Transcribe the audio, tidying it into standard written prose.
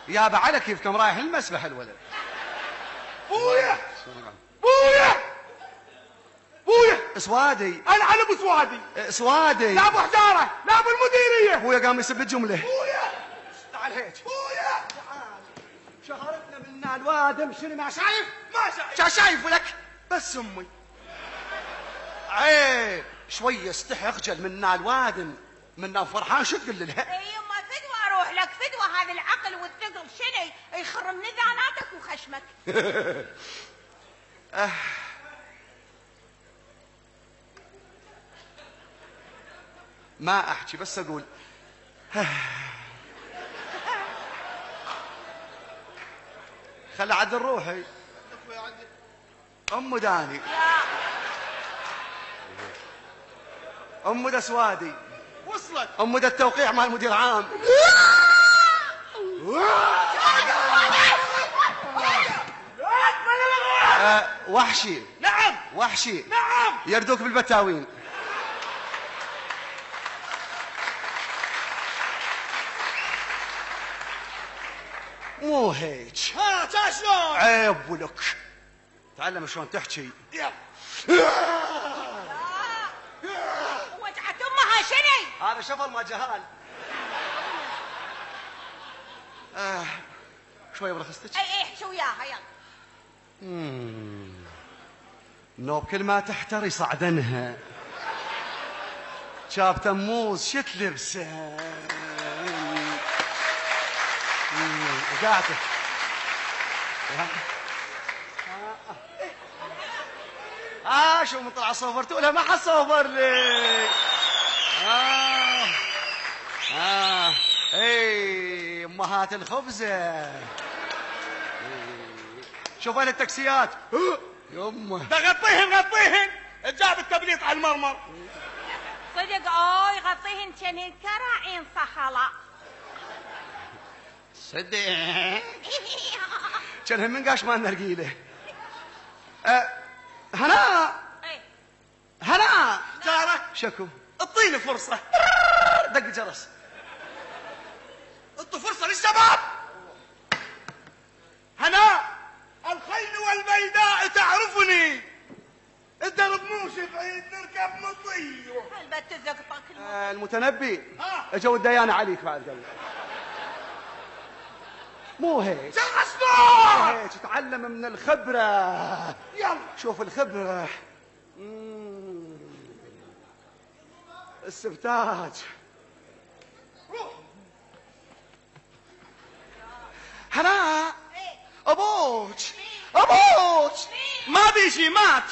يابا على كيفكم رايح المسبح الولد. بويا بويا بويا سوادي. انا على ابو سوادي. سوادي. لا ابو حجاره لا ابو المديريه. بويا قام يسب الجمله. بويا تعال هيك. بويا شهرتنا منا الوادم شنو ما شايف؟ ما شايف. شايف ولك بس امي عيب شويه استحي اخجل منا الوادم منا فرحان شو تقول لها؟ يما فدوى اروح لك فدوى هذا العقل والثقل شنو يخرب نذاناتك وخشمك. ما احكي بس اقول خلي عدل روحي. ام داني ام دا سوادي وصلت. ام دا التوقيع مال مدير عام. وحشي. نعم وحشي. نعم. يردوك بالبتاوين. مو هيك. ها تا شلون؟ عيب ولك تعلم شلون تحكي. يلا وجعت امها شنو؟ هذا شفل ما جهال. شوي برخصتك. اي احكي وياها يلا. نوب كل ما تحتري صعدنها شاب تموز شت لبسه وقعتك. شو من طلع صوفرتوا لها ما حد صوفر لي. اي امهات الخبزه. شوف وين التاكسيات. يمه ده غطيهن جاب التبليط على المرمر. صدق يغطيهن كان الكراعين صخلة. صدق كانها من قاش مالنا رقيله. هنا ايه هنا جارة شكو اعطيني فرصة. دق جرس. اعطوا فرصة للشباب. هناء الخيل والبيداء تعرفني. الدرب مو بعيد نركب نطير. هلبت زقطك المتنبي ها. اجوا الديانة عليك بعد قبل. مو هيك. شغل هيك تعلم من الخبرة. يلا شوف الخبرة. السبتاج. روح. هنا ايه ابوك مين؟ ابوك ما بيجي مات.